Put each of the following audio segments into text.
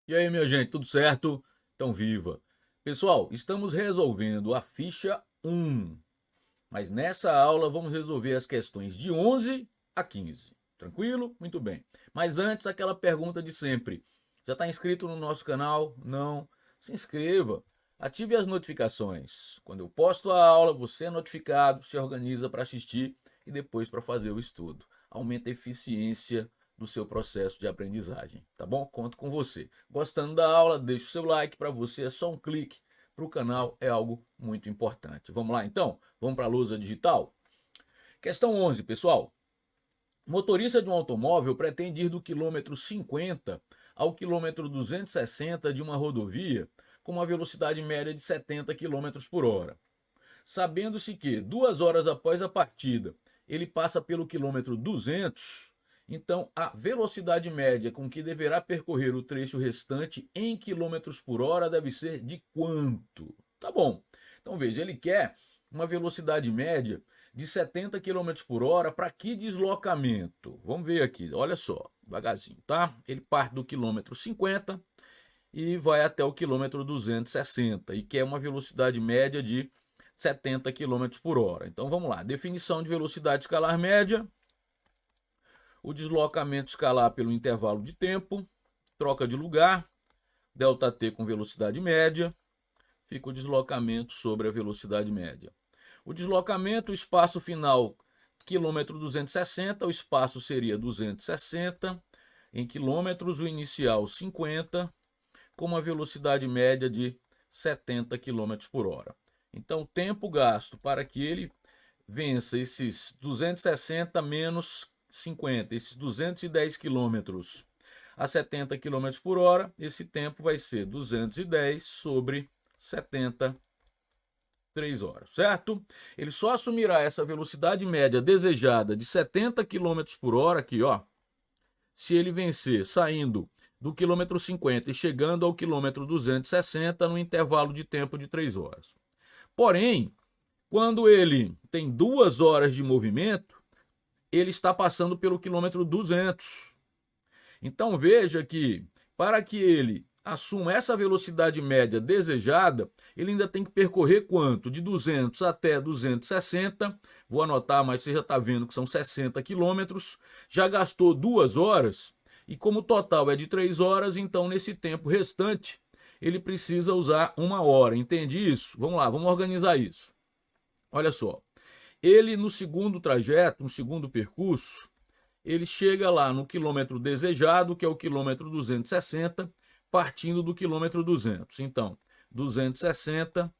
E aí, minha gente, tudo certo? Então, viva! Pessoal, estamos resolvendo a ficha 1, mas nessa aula vamos resolver as questões de 11 a 15. Tranquilo? Muito bem. Mas antes, aquela pergunta de sempre: já está inscrito no nosso canal? Não? Se inscreva, ative as notificações. Quando eu posto a aula, você é notificado, se organiza para assistir e depois para fazer o estudo. Aumenta a eficiência do seu processo de aprendizagem, tá bom? Conto com você. Gostando da aula, deixa o seu like, para você é só um clique, para o canal é algo muito importante. Vamos lá então? Vamos para a lousa digital? Questão 11, pessoal. O motorista de um automóvel pretende ir do quilômetro 50 ao quilômetro 260 de uma rodovia com uma velocidade média de 70 quilômetros por hora. Sabendo-se que 2 horas após a partida ele passa pelo quilômetro 200, então a velocidade média com que deverá percorrer o trecho restante em quilômetros por hora deve ser de quanto? Tá bom. Então veja, ele quer uma velocidade média de 70 quilômetros por hora para que deslocamento? Vamos ver aqui, olha só, devagarzinho, tá? Ele parte do quilômetro 50 e vai até o quilômetro 260 e quer uma velocidade média de 70 quilômetros por hora. Então vamos lá, definição de velocidade escalar média, o deslocamento escalar pelo intervalo de tempo, troca de lugar, ΔT com velocidade média, fica o deslocamento sobre a velocidade média. O deslocamento, o espaço final, quilômetro 260, o espaço seria 260 em quilômetros, o inicial 50, com uma velocidade média de 70 quilômetros por hora. Então, o tempo gasto para que ele vença esses 260 menos 50, esses 210 quilômetros a 70 quilômetros por hora, esse tempo vai ser 210 sobre 70, 3 horas, certo? Ele só assumirá essa velocidade média desejada de 70 quilômetros por hora aqui, ó, se ele vencer saindo do quilômetro 50 e chegando ao quilômetro 260 no intervalo de tempo de 3 horas. Porém, quando ele tem 2 horas de movimento, ele está passando pelo quilômetro 200. Então veja que para que ele assuma essa velocidade média desejada, ele ainda tem que percorrer quanto? De 200 até 260. Vou anotar, mas você já está vendo que são 60 quilômetros. Já gastou 2 horas e como o total é de 3 horas, então nesse tempo restante ele precisa usar 1 hora. Entende isso? Vamos lá, vamos organizar isso. Olha só, ele no segundo trajeto, no segundo percurso, ele chega lá no quilômetro desejado, que é o quilômetro 260, partindo do quilômetro 200. Então, 260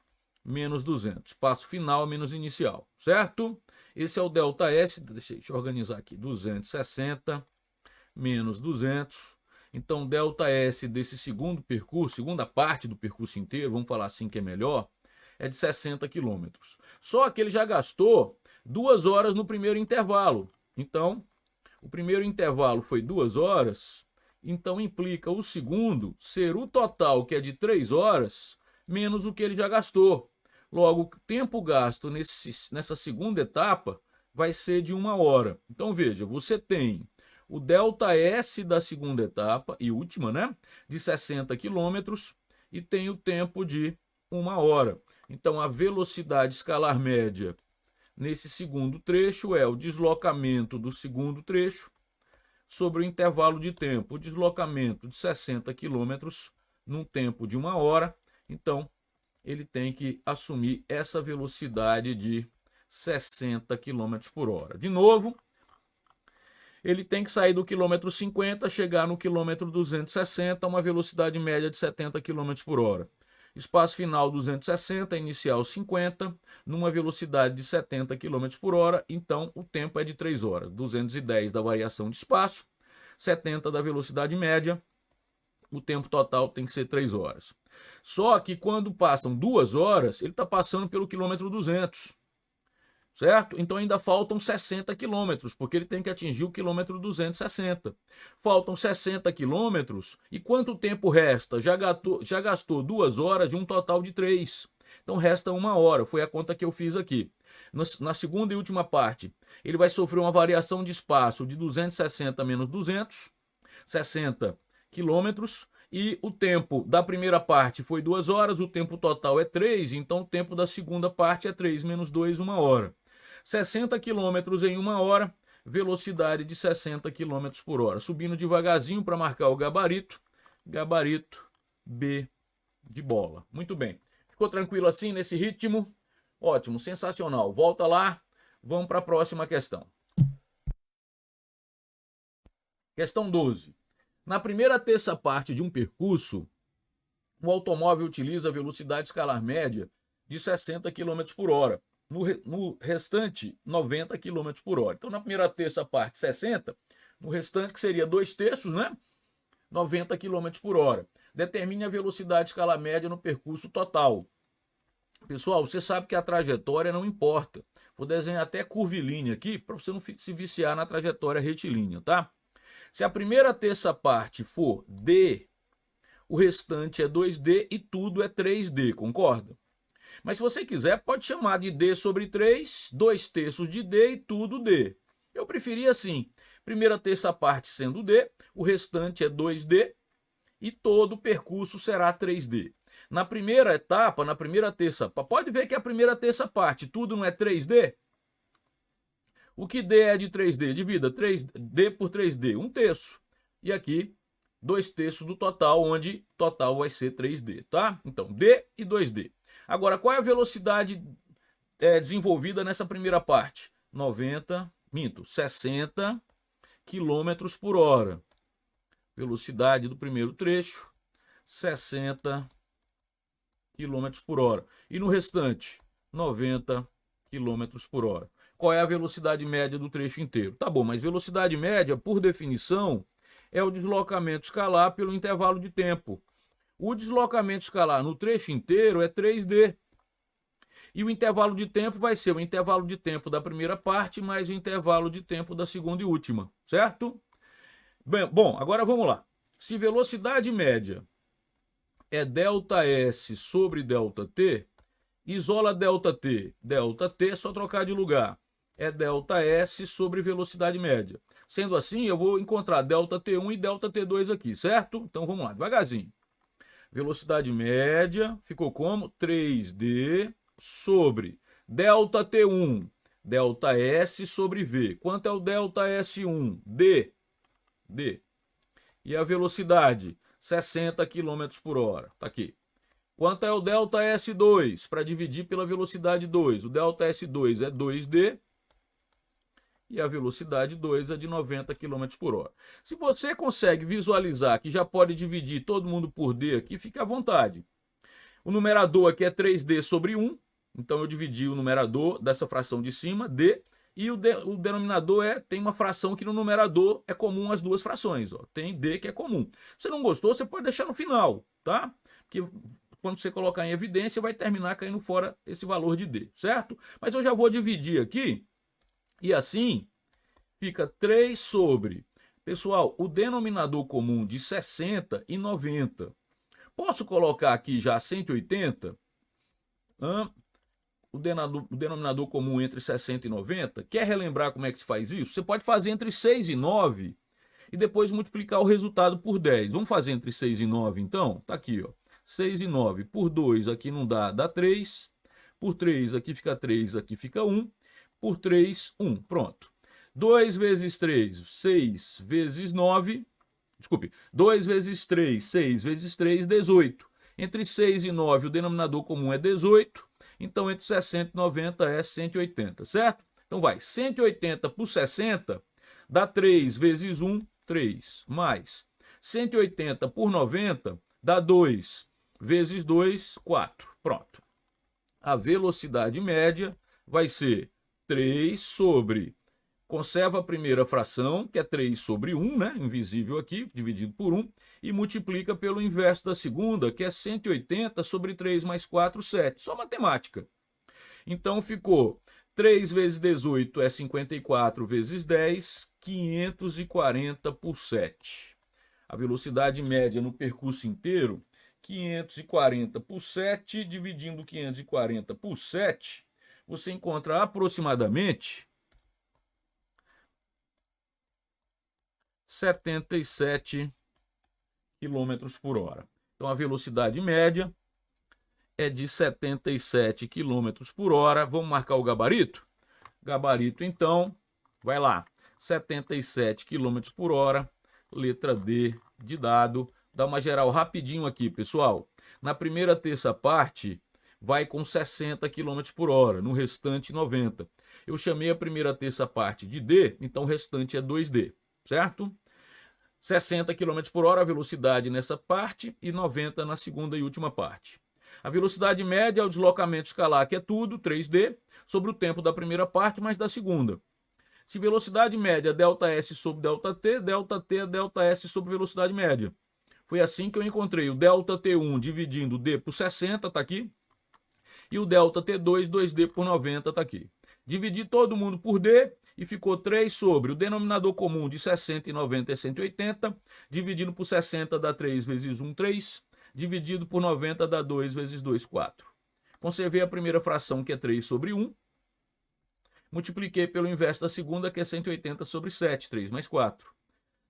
menos 200, passo final menos inicial, certo? Esse é o ΔS, deixa eu organizar aqui, 260 menos 200. Então, ΔS desse segundo percurso, segunda parte do percurso inteiro, vamos falar assim que é melhor, é de 60 quilômetros. Só que ele já gastou 2 horas no primeiro intervalo. Então, o primeiro intervalo foi 2 horas, então implica o segundo ser o total, que é de 3 horas, menos o que ele já gastou. Logo, o tempo gasto nessa segunda etapa vai ser de 1 hora. Então veja, você tem o ΔS da segunda etapa e última, né? De 60 quilômetros e tem o tempo de 1 hora. Então a velocidade escalar média nesse segundo trecho é o deslocamento do segundo trecho sobre o intervalo de tempo. O deslocamento de 60 quilômetros num tempo de 1 hora. Então ele tem que assumir essa velocidade de 60 quilômetros por hora. De novo, ele tem que sair do quilômetro 50, chegar no quilômetro 260, uma velocidade média de 70 quilômetros por hora. Espaço final 260, inicial 50, numa velocidade de 70 quilômetros por hora, então o tempo é de 3 horas. 210 da variação de espaço, 70 da velocidade média, o tempo total tem que ser 3 horas. Só que quando passam 2 horas, ele está passando pelo quilômetro 200. Certo? Então ainda faltam 60 quilômetros, porque ele tem que atingir o quilômetro 260. Faltam 60 quilômetros e quanto tempo resta? Já gastou 2 horas de um total de 3. Então resta 1 hora, foi a conta que eu fiz aqui. Na segunda e última parte, ele vai sofrer uma variação de espaço de 260 menos 200, 60 quilômetros, E o tempo da primeira parte foi 2 horas, o tempo total é 3, então o tempo da segunda parte é 3 menos 2, 1 hora. 60 km em 1 hora, velocidade de 60 km por hora. Subindo devagarzinho para marcar o gabarito. Gabarito B de bola. Muito bem. Ficou tranquilo assim nesse ritmo? Ótimo, sensacional. Volta lá, vamos para a próxima questão. Questão 12. Na primeira terça parte de um percurso, o automóvel utiliza a velocidade escalar média de 60 km por hora. No restante, 90 km por hora. Então, na primeira terça parte, 60. No restante, que seria 2/3, né? 90 km por hora. Determine a velocidade escalar média no percurso total. Pessoal, você sabe que a trajetória não importa. Vou desenhar até curvilínea aqui para você não se viciar na trajetória retilínea, tá? Se a primeira terça parte for D, o restante é 2D e tudo é 3D, concorda? Mas se você quiser, pode chamar de D sobre 3, 2/3 de D e tudo D. Eu preferia assim, primeira terça parte sendo D, o restante é 2D e todo o percurso será 3D. Na primeira etapa, na primeira terça, pode ver que a primeira terça parte, tudo não é 3D? O que D é de 3D? Divida 3D por 3D, 1/3. E aqui, 2/3 do total, onde total vai ser 3D, tá? Então, D e 2D. Agora, qual é a velocidade desenvolvida nessa primeira parte? 60 km por hora. Velocidade do primeiro trecho, 60 km por hora. E no restante, 90 km por hora. Qual é a velocidade média do trecho inteiro? Tá bom, mas velocidade média, por definição, é o deslocamento escalar pelo intervalo de tempo. O deslocamento escalar no trecho inteiro é 3D. E o intervalo de tempo vai ser o intervalo de tempo da primeira parte mais o intervalo de tempo da segunda e última, certo? Bom, agora vamos lá. Se velocidade média é ΔS sobre ΔT, isola ΔT. ΔT é só trocar de lugar. É ΔS sobre velocidade média. Sendo assim, eu vou encontrar ΔT1 e ΔT2 aqui, certo? Então vamos lá, devagarzinho. Velocidade média ficou como? 3D sobre ΔT1, ΔS sobre V. Quanto é o ΔS1? D. E a velocidade? 60 km por hora. Tá aqui. Quanto é o ΔS2? Para dividir pela velocidade 2. O ΔS2 é 2D e a velocidade 2 é de 90 km por hora. Se você consegue visualizar que já pode dividir todo mundo por D aqui, fica à vontade. O numerador aqui é 3D sobre 1, então eu dividi o numerador dessa fração de cima, D, e o denominador tem uma fração que no numerador é comum às duas frações, ó. Tem D que é comum. Se você não gostou, você pode deixar no final, tá? Porque quando você colocar em evidência, vai terminar caindo fora esse valor de D, certo? Mas eu já vou dividir aqui, e assim fica 3 sobre... Pessoal, o denominador comum de 60 e 90. Posso colocar aqui já 180? O denominador comum entre 60 e 90. Quer relembrar como é que se faz isso? Você pode fazer entre 6 e 9 e depois multiplicar o resultado por 10. Vamos fazer entre 6 e 9 então? Tá aqui, ó. 6 e 9 por 2 aqui não dá, dá 3. Por 3 aqui fica 3, aqui fica 1. Por 3, 1. Pronto. 2 vezes 3, 6 vezes 9. Desculpe, 2 vezes 3, 6 vezes 3, 18. Entre 6 e 9 o denominador comum é 18. Então, entre 60 e 90 é 180, certo? Então, vai. 180 por 60 dá 3 vezes 1, 3. Mais 180 por 90 dá 2 vezes 2, 4. Pronto. A velocidade média vai ser 3 sobre... Conserva a primeira fração, que é 3 sobre 1, né? Invisível aqui, dividido por 1. E multiplica pelo inverso da segunda, que é 180 sobre 3 mais 4, 7. Só matemática. Então ficou 3 vezes 18 é 54 vezes 10, 540 por 7. A velocidade média no percurso inteiro, 540 por 7, dividindo 540 por 7, você encontra aproximadamente 77 km por hora. Então a velocidade média é de 77 km por hora. Vamos marcar o gabarito? Gabarito, então, vai lá. 77 km por hora, letra D de dado. Dá uma geral rapidinho aqui, pessoal. Na primeira terça parte, vai com 60 km por hora, no restante 90. Eu chamei a primeira terça parte de D, então o restante é 2D, certo? 60 km por hora a velocidade nessa parte e 90 na segunda e última parte. A velocidade média é o deslocamento escalar, que é tudo, 3D, sobre o tempo da primeira parte, mais da segunda. Se velocidade média é ΔS sobre ΔT é ΔS sobre velocidade média. Foi assim que eu encontrei o ΔT1 dividindo D por 60, tá aqui, e o ΔT2, 2D por 90, tá aqui. Dividi todo mundo por D e ficou 3 sobre o denominador comum de 60 e 90 é 180, dividido por 60 dá 3 vezes 1, 3, dividido por 90 dá 2 vezes 2, 4. Conservei a primeira fração, que é 3 sobre 1, multipliquei pelo inverso da segunda, que é 180 sobre 7, 3 mais 4.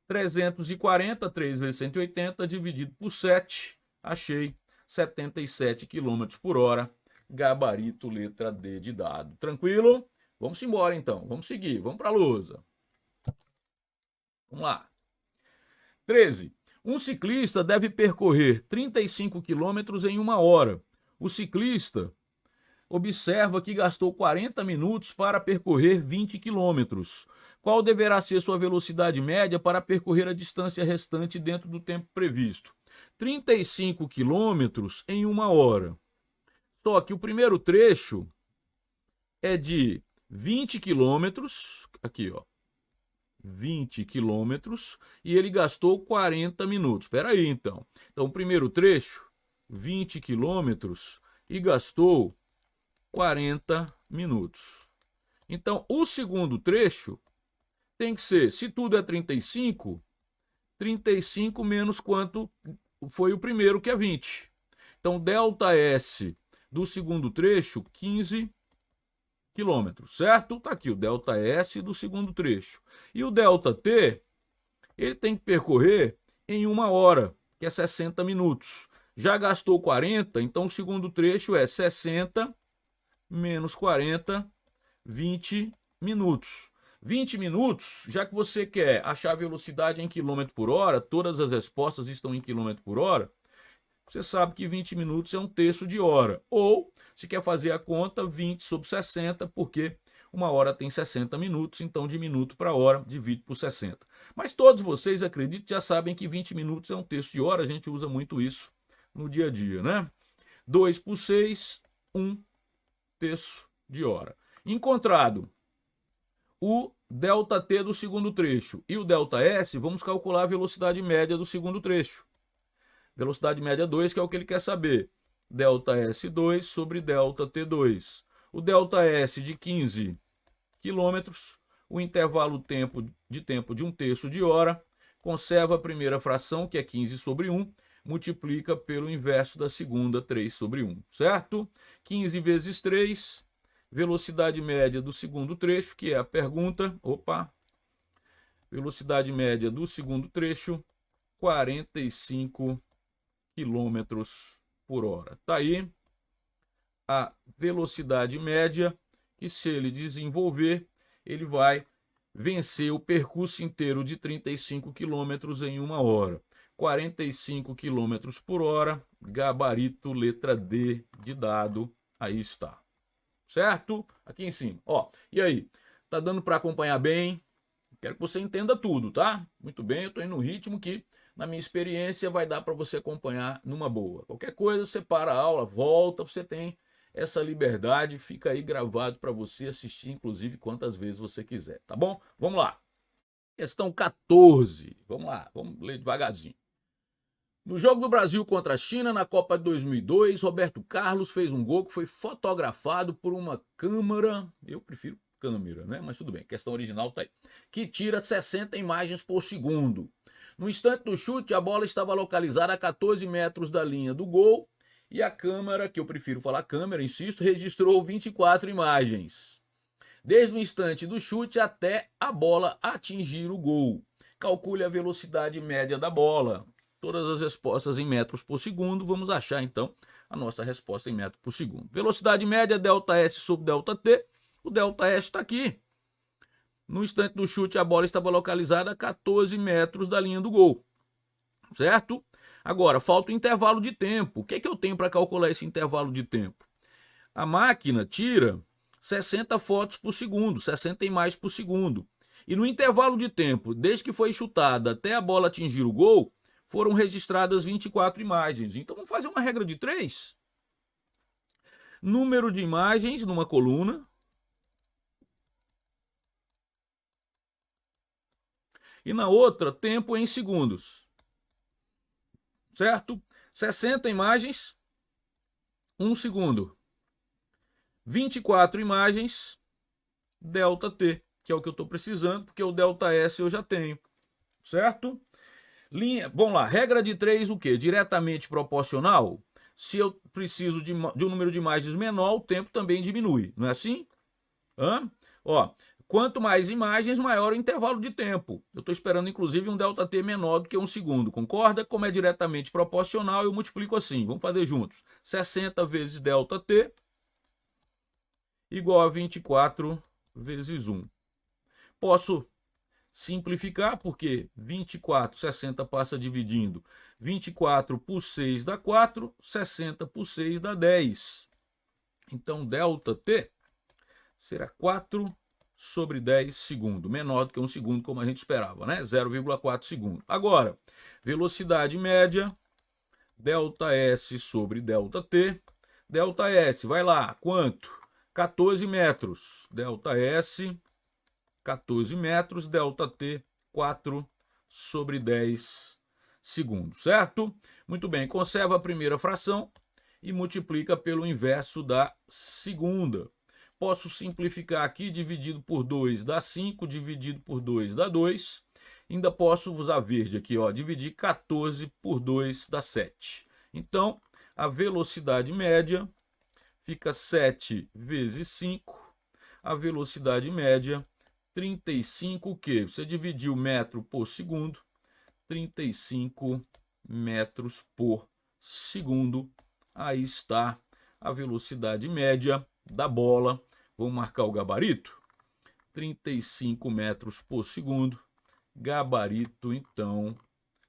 340, 3 vezes 180, dividido por 7, achei 77 km por hora, gabarito letra D de dado. Tranquilo? Vamos embora então, vamos seguir, vamos para a lousa. Vamos lá. 13. Um ciclista deve percorrer 35 km em 1 hora. O ciclista observa que gastou 40 minutos para percorrer 20 km. Qual deverá ser sua velocidade média para percorrer a distância restante dentro do tempo previsto? 35 km em 1 hora. Só que o primeiro trecho é de 20 km, aqui ó, 20 km, e ele gastou 40 minutos. Espera aí então. Então o primeiro trecho, 20 km e gastou 40 minutos. Então o segundo trecho tem que ser, se tudo é 35, 35 menos quanto foi o primeiro, que é 20. Então ΔS do segundo trecho, 15 km, certo? Tá aqui o ΔS do segundo trecho. E o ΔT, ele tem que percorrer em 1 hora, que é 60 minutos. Já gastou 40, então o segundo trecho é 60 menos 40, 20 minutos. 20 minutos, já que você quer achar a velocidade em km por hora, todas as respostas estão em km por hora, você sabe que 20 minutos é 1/3 de hora. Ou, se quer fazer a conta, 20 sobre 60, porque 1 hora tem 60 minutos, então de minuto para hora, divide por 60. Mas todos vocês, acredito, já sabem que 20 minutos é 1/3 de hora, a gente usa muito isso no dia a dia, né? 2 por 6, 1/3 de hora. Encontrado o ΔT do segundo trecho e o ΔS, vamos calcular a velocidade média do segundo trecho. Velocidade média 2, que é o que ele quer saber. ΔS2 sobre ΔT2. O ΔS de 15 km, o intervalo de tempo de 1/3 de hora, conserva a primeira fração, que é 15 sobre 1, multiplica pelo inverso da segunda, 3 sobre 1, certo? 15 vezes 3, velocidade média do segundo trecho, que é a pergunta. Velocidade média do segundo trecho, 45 km por hora. Tá aí a velocidade média, que se ele desenvolver, ele vai vencer o percurso inteiro de 35 km em 1 hora. 45 km por hora, gabarito letra D de dado, aí está. Certo? Aqui em cima. Ó, e aí? Tá dando para acompanhar bem? Quero que você entenda tudo, tá? Muito bem, eu tô indo no ritmo que, na minha experiência, vai dar para você acompanhar numa boa. Qualquer coisa, você para a aula, volta, você tem essa liberdade, fica aí gravado para você assistir, inclusive, quantas vezes você quiser, tá bom? Vamos lá. Questão 14. Vamos lá, vamos ler devagarzinho. No jogo do Brasil contra a China, na Copa de 2002, Roberto Carlos fez um gol que foi fotografado por uma câmera, eu prefiro câmera, né? Mas tudo bem, a questão original tá aí, que tira 60 imagens por segundo. No instante do chute, a bola estava localizada a 14 metros da linha do gol e a câmera, que eu prefiro falar câmera, insisto, registrou 24 imagens. Desde o instante do chute até a bola atingir o gol. Calcule a velocidade média da bola. todas as respostas em metros por segundo. Vamos achar, então, a nossa resposta em metros por segundo. Velocidade média, ΔS sobre ΔT. O ΔS está aqui. No instante do chute, a bola estava localizada a 14 metros da linha do gol. Certo? Agora, falta o intervalo de tempo. O que é que eu tenho para calcular esse intervalo de tempo? A máquina tira 60 fotos por segundo, 60 imagens por segundo. E no intervalo de tempo, desde que foi chutada até a bola atingir o gol, foram registradas 24 imagens. Então vamos fazer uma regra de 3. Número de imagens numa coluna. E na outra, tempo em segundos. Certo? 60 imagens, 1 segundo. 24 imagens, ΔT, que é o que eu estou precisando, porque o ΔS eu já tenho. Certo? Vamos lá, regra de 3, o quê? Diretamente proporcional. Se eu preciso de um número de imagens menor, o tempo também diminui. Não é assim? Ó, quanto mais imagens, maior o intervalo de tempo. Eu estou esperando, inclusive, um ΔT menor do que 1 segundo. Concorda? Como é diretamente proporcional, eu multiplico assim. Vamos fazer juntos. 60 vezes ΔT igual a 24 vezes 1. Posso simplificar, porque 24, 60 passa dividindo. 24 por 6 dá 4, 60 por 6 dá 10. Então, ΔT será 4 sobre 10 segundos, menor do que 1 segundo, como a gente esperava, né? 0,4 segundos. Agora, velocidade média, ΔS sobre ΔT. ΔS, vai lá, quanto? 14 metros. ΔS, 14 metros, ΔT, 4 sobre 10 segundos, certo? Muito bem, conserva a primeira fração e multiplica pelo inverso da segunda. Posso simplificar aqui, dividido por 2 dá 5, dividido por 2 dá 2. Ainda posso usar verde aqui, ó, dividir 14 por 2 dá 7. Então, a velocidade média fica 7 vezes 5. A velocidade média, 35 o quê? Você dividiu metro por segundo, 35 metros por segundo. Aí está a velocidade média da bola. Vamos marcar o gabarito? 35 metros por segundo. Gabarito, então,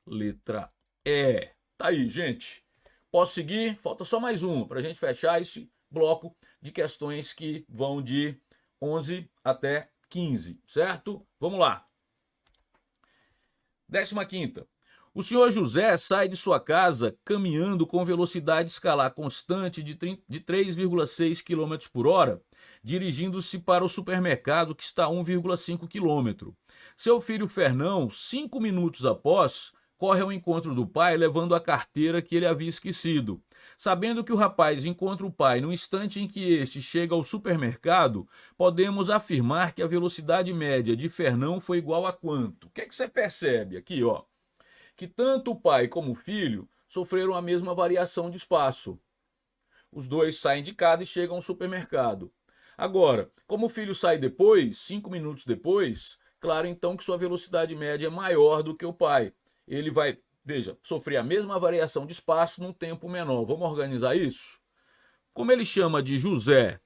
letra E. Tá aí, gente. Posso seguir? Falta só mais um para a gente fechar esse bloco de questões que vão de 11 até 15, certo? Vamos lá. 15ª. O senhor José sai de sua casa caminhando com velocidade escalar constante de 3,6 km por hora, dirigindo-se para o supermercado que está a 1,5 km. Seu filho Fernão, 5 minutos após, corre ao encontro do pai levando a carteira que ele havia esquecido. Sabendo que o rapaz encontra o pai no instante em que este chega ao supermercado, podemos afirmar que a velocidade média de Fernão foi igual a quanto? O que é que você percebe aqui, ó? Que tanto o pai como o filho sofreram a mesma variação de espaço. Os dois saem de casa e chegam ao supermercado. Agora, como o filho sai depois, 5 minutos depois, claro então que sua velocidade média é maior do que o pai. Ele vai, veja, sofrer a mesma variação de espaço num tempo menor. Vamos organizar isso? Como ele chama de José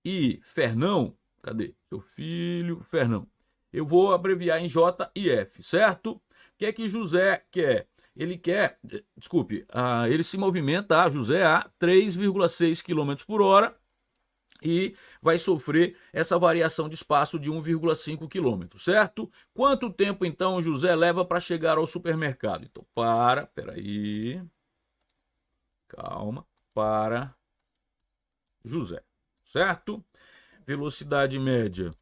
e Fernão, cadê? Seu filho, Fernão. Eu vou abreviar em J e F, certo? O que é que José quer? Ele quer, desculpe, ele se movimenta, José, a 3,6 km por hora e vai sofrer essa variação de espaço de 1,5 km, certo? Quanto tempo, então, José leva para chegar ao supermercado? Então, peraí, calma, José, certo? Velocidade média,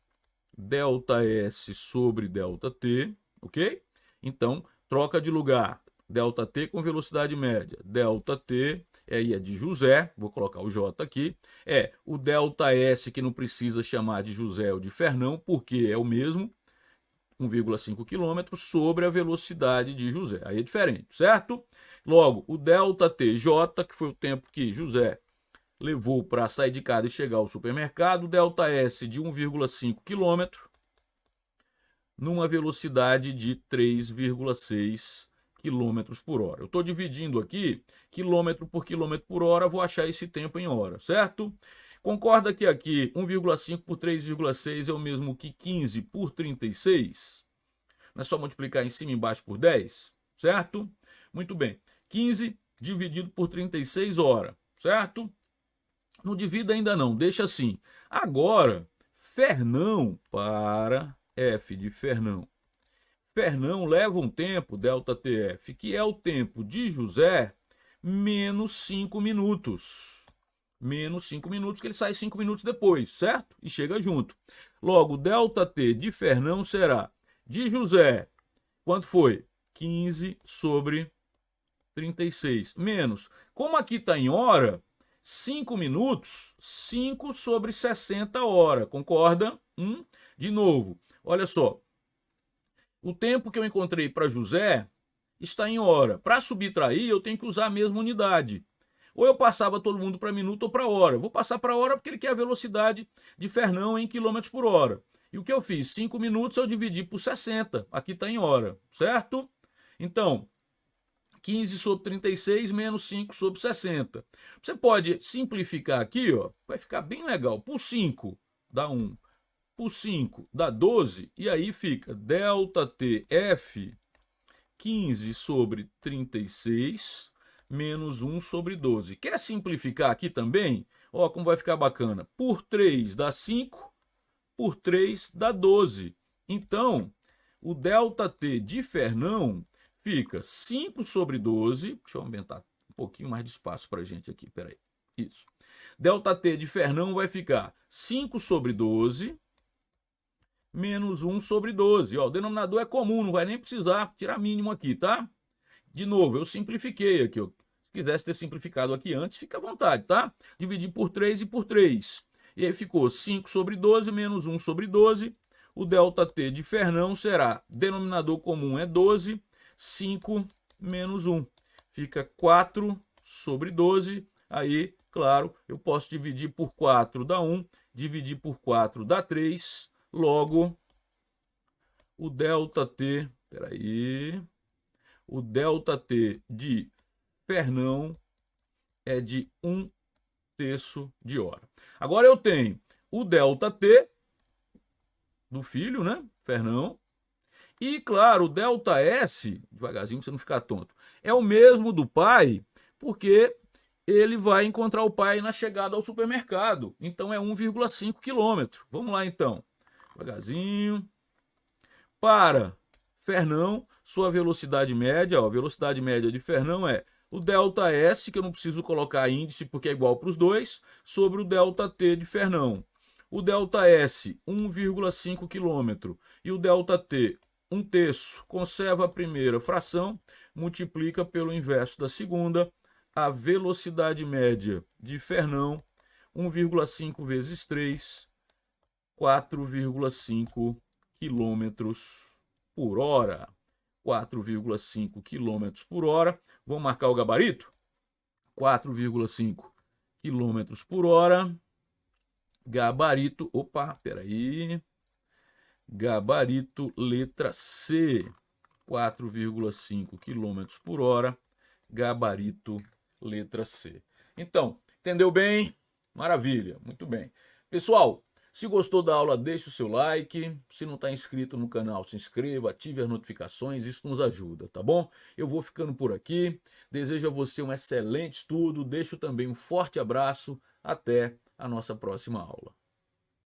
ΔS sobre ΔT, ok? Então, troca de lugar, ΔT com velocidade média, ΔT, aí é de José, vou colocar o J aqui, o ΔS que não precisa chamar de José ou de Fernão, porque é o mesmo, 1,5 km sobre a velocidade de José, aí é diferente, certo? Logo, o ΔTJ, que foi o tempo que José levou para sair de casa e chegar ao supermercado, ΔS de 1,5 km, numa velocidade de 3,6 quilômetros por hora. Eu estou dividindo aqui quilômetro por hora, vou achar esse tempo em hora, certo? Concorda que aqui 1,5 por 3,6 é o mesmo que 15 por 36? Não é só multiplicar em cima e embaixo por 10, certo? Muito bem. 15 dividido por 36 horas, certo? Não divida ainda não, deixa assim. Agora, Fernão para F de Fernão. Fernão leva um tempo, ΔTF, que é o tempo de José, menos 5 minutos. Menos 5 minutos, que ele sai 5 minutos depois, certo? E chega junto. Logo, ΔT de Fernão será de José, quanto foi? 15 sobre 36. Menos, como aqui está em hora, 5 minutos, 5 sobre 60 horas. Concorda? De novo, olha só. O tempo que eu encontrei para José está em hora. Para subtrair, eu tenho que usar a mesma unidade. Ou eu passava todo mundo para minuto ou para hora. Eu vou passar para hora porque ele quer a velocidade de Fernão em quilômetros por hora. E o que eu fiz? 5 minutos eu dividi por 60. Aqui está em hora, certo? Então, 15 sobre 36 menos 5 sobre 60. Você pode simplificar aqui, ó, vai ficar bem legal. Por 5 dá 1. Por 5 dá 12, e aí fica ΔTF 15 sobre 36 menos 1 sobre 12. Quer simplificar aqui também? Ó, como vai ficar bacana. Por 3 dá 5, por 3 dá 12. Então, o ΔT de Fernão fica 5 sobre 12. Deixa eu aumentar um pouquinho mais de espaço para a gente aqui, peraí. Isso. ΔT de Fernão vai ficar 5 sobre 12 menos 1 sobre 12. Ó, o denominador é comum, não vai nem precisar tirar mínimo aqui, tá? De novo, eu simplifiquei aqui. Ó. Se quisesse ter simplificado aqui antes, fica à vontade, tá? Dividi por 3 e por 3. E aí ficou 5 sobre 12 menos 1 sobre 12. O ΔT de Fernão será, denominador comum é 12, 5 menos 1. Fica 4 sobre 12. Aí, claro, eu posso dividir por 4 dá 1, dividir por 4 dá 3. Logo, o ΔT, o ΔT de Fernão é de 1/3 de hora. Agora eu tenho o ΔT do filho, né, Fernão, e claro, o ΔS, devagarzinho pra você não ficar tonto, é o mesmo do pai, porque ele vai encontrar o pai na chegada ao supermercado, então é 1,5 quilômetro. Vamos lá então. Devagarzinho. Para Fernão, sua velocidade média, ó, a velocidade média de Fernão é o ΔS, que eu não preciso colocar índice porque é igual para os dois, sobre o ΔT de Fernão. O ΔS, 1,5 km, e o ΔT, 1/3, conserva a primeira fração, multiplica pelo inverso da segunda, a velocidade média de Fernão, 1,5 vezes 3, 4,5 km por hora. 4,5 km por hora. Vamos marcar o gabarito? 4,5 km por hora. Gabarito, opa, peraí. Gabarito letra C. 4,5 km por hora. Gabarito letra C. Então, entendeu bem? Maravilha, muito bem. Pessoal, se gostou da aula, deixe o seu like. Se não está inscrito no canal, se inscreva, ative as notificações, isso nos ajuda, tá bom? Eu vou ficando por aqui. Desejo a você um excelente estudo. Deixo também um forte abraço. Até a nossa próxima aula.